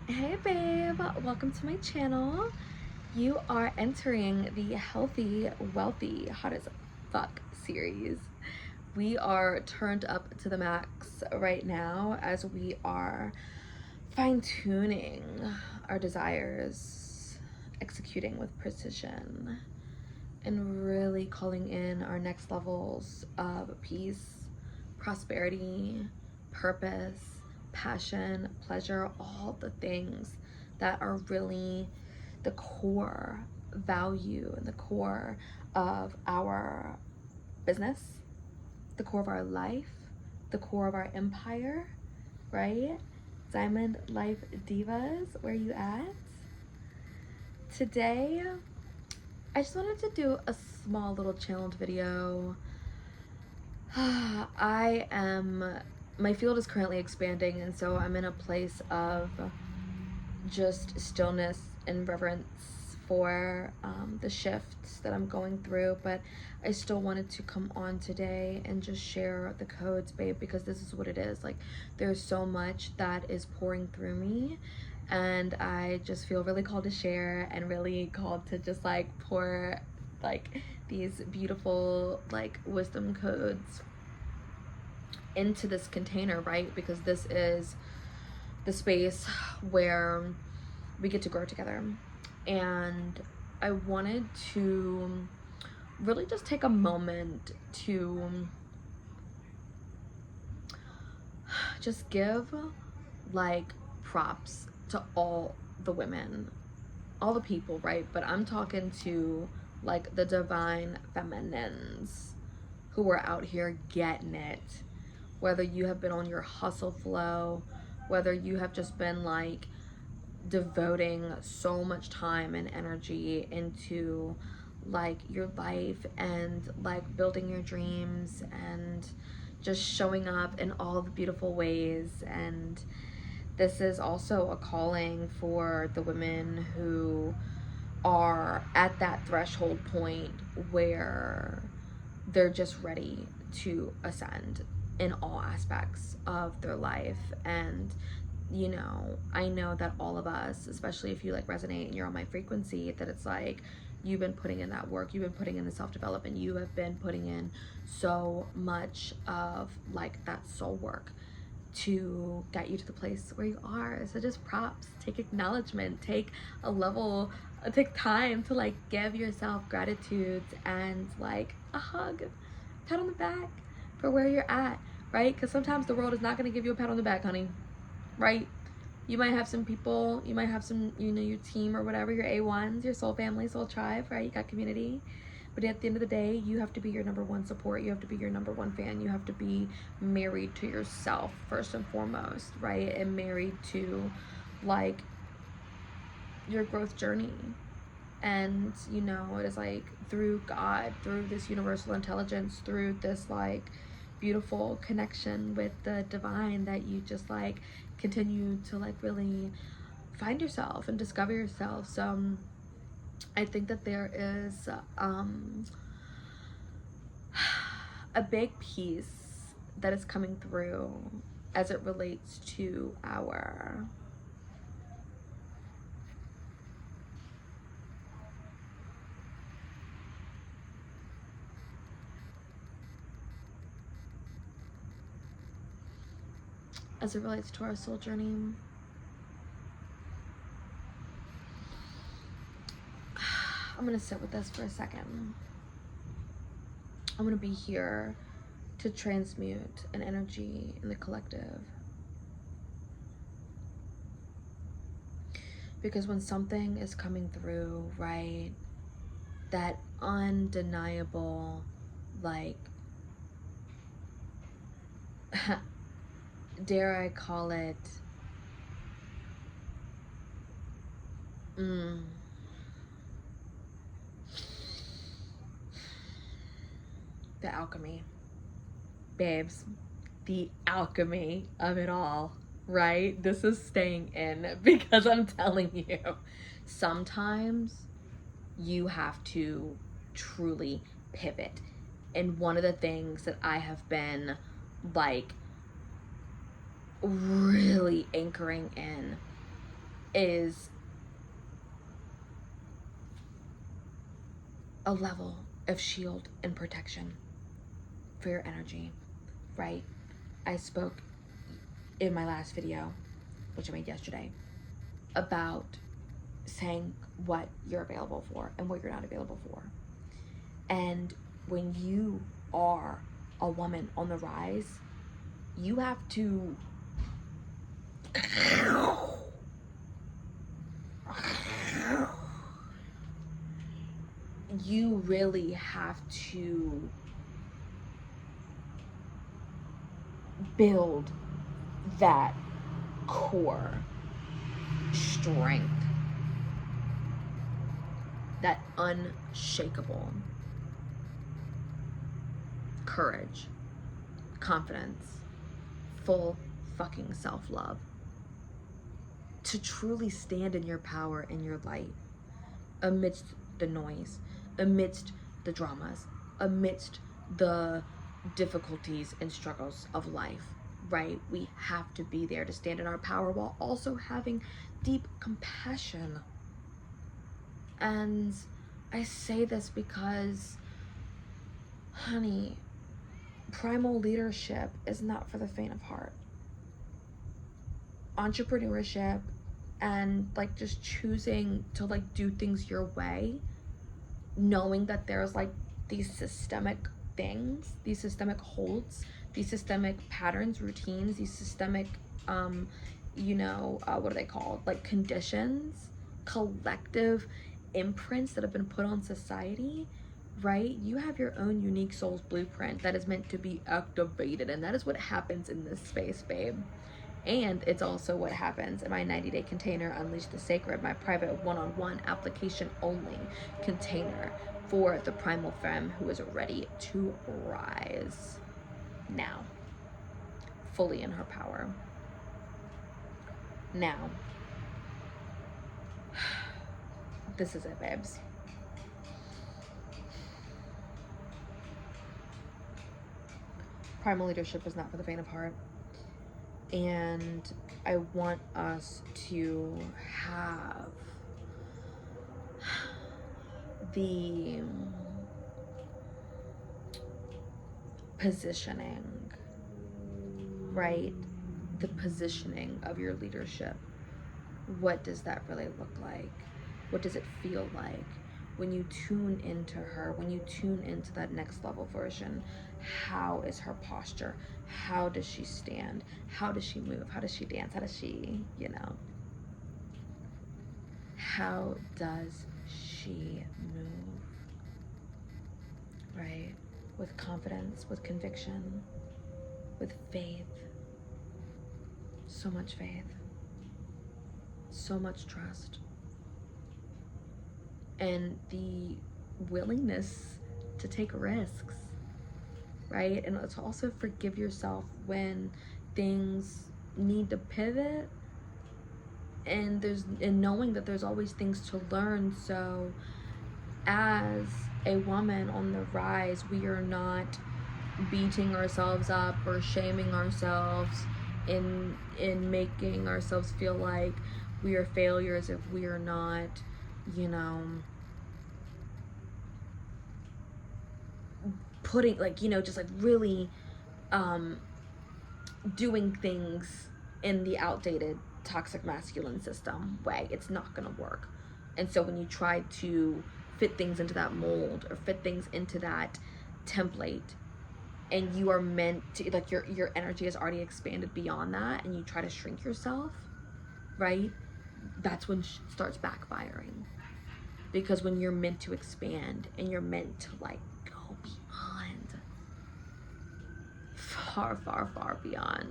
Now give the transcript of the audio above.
Hey babe, welcome to my channel. You are entering the Healthy, Wealthy, Hot as Fuck series. We are turned up to the max right now as we are fine-tuning our desires, executing with precision, and really calling in our next levels of peace, prosperity, purpose, passion, pleasure, all the things that are really the core value and the core of our business, the core of our life, the core of our empire, right? Diamond Life Divas, where you at? Today, I just wanted to do a small little challenge video. My field is currently expanding, and so I'm in a place of just stillness and reverence for the shifts that I'm going through. But I still wanted to come on today and just share the codes, babe, because this is what it is. Like, there's so much that is pouring through me, and I just feel really called to share and really called to just like pour like these beautiful like wisdom codes into this container, right? Because this is the space where we get to grow together. And I wanted to really just take a moment to just give like props to all the women, all the people, right? But I'm talking to like the divine feminines who are out here getting it. Whether you have been on your hustle flow, whether you have just been like devoting so much time and energy into like your life and like building your dreams and just showing up in all the beautiful ways. And this is also a calling for the women who are at that threshold point where they're just ready to ascend in all aspects of their life. And you know, I know that all of us, especially if you like resonate and you're on my frequency, that it's like you've been putting in that work, you've been putting in the self-development, you have been putting in so much of like that soul work to get you to the place where you are. So just props, take acknowledgement, take a level, take time to like give yourself gratitude and like a hug, pat on the back for where you're at, right? Because sometimes the world is not going to give you a pat on the back, honey, right? You might have some people, you might have some, you know, your team or whatever, your A1s, your soul family, soul tribe, right? You got community. But at the end of the day, you have to be your number one support. You have to be your number one fan. You have to be married to yourself first and foremost, right? And married to like your growth journey. And you know, it is like through God, through this universal intelligence, through this like beautiful connection with the divine, that you just like continue to like really find yourself and discover yourself. So I think that there is a big piece that is coming through as it relates to our soul journey. I'm gonna sit with this for a second. I'm gonna be here to transmute an energy in the collective. Because when something is coming through, right, that undeniable, like, dare I call it, the alchemy, babes, the alchemy of it all, right? This is staying in because I'm telling you, sometimes you have to truly pivot. And one of the things that I have been like really anchoring in is a level of shield and protection for your energy, right? I spoke in my last video, which I made yesterday, about saying what you're available for and what you're not available for. And when you are a woman on the rise, you have to you really have to build that core strength, that unshakable courage, confidence, full fucking self-love, to truly stand in your power and your light amidst the noise, amidst the dramas, amidst the difficulties and struggles of life, right? We have to be there to stand in our power while also having deep compassion. And I say this because, honey, primal leadership is not for the faint of heart. Entrepreneurship and like just choosing to like do things your way, knowing that there's like these systemic things, these systemic holds, these systemic patterns, routines, these systemic what are they called, like conditions, collective imprints that have been put on society, right? You have your own unique soul's blueprint that is meant to be activated, and that is what happens in this space, babe. And it's also what happens in my 90-day container, Unleash the Sacred, my private one-on-one application only container for the primal femme who is ready to rise now, fully in her power. Now, this is it, babes. Primal leadership is not for the faint of heart. And I want us to have the positioning, right? The positioning of your leadership. What does that really look like? What does it feel like when you tune into her, when you tune into that next level version? How is her posture? How does she stand? How does she move? How does she dance? How does she, how does she move? Right? With confidence, with conviction, with faith. So much faith. So much trust. And the willingness to take risks, right? And to also forgive yourself when things need to pivot, and knowing that there's always things to learn. So as a woman on the rise, we are not beating ourselves up or shaming ourselves in making ourselves feel like we are failures if we are not, putting just like really doing things in the outdated toxic masculine system way. It's not gonna work. And so when you try to fit things into that mold or fit things into that template, and you are meant to, like, your energy has already expanded beyond that, and you try to shrink yourself, right? That's when it starts backfiring. Because when you're meant to expand and you're meant to like go beyond, far, far, far beyond,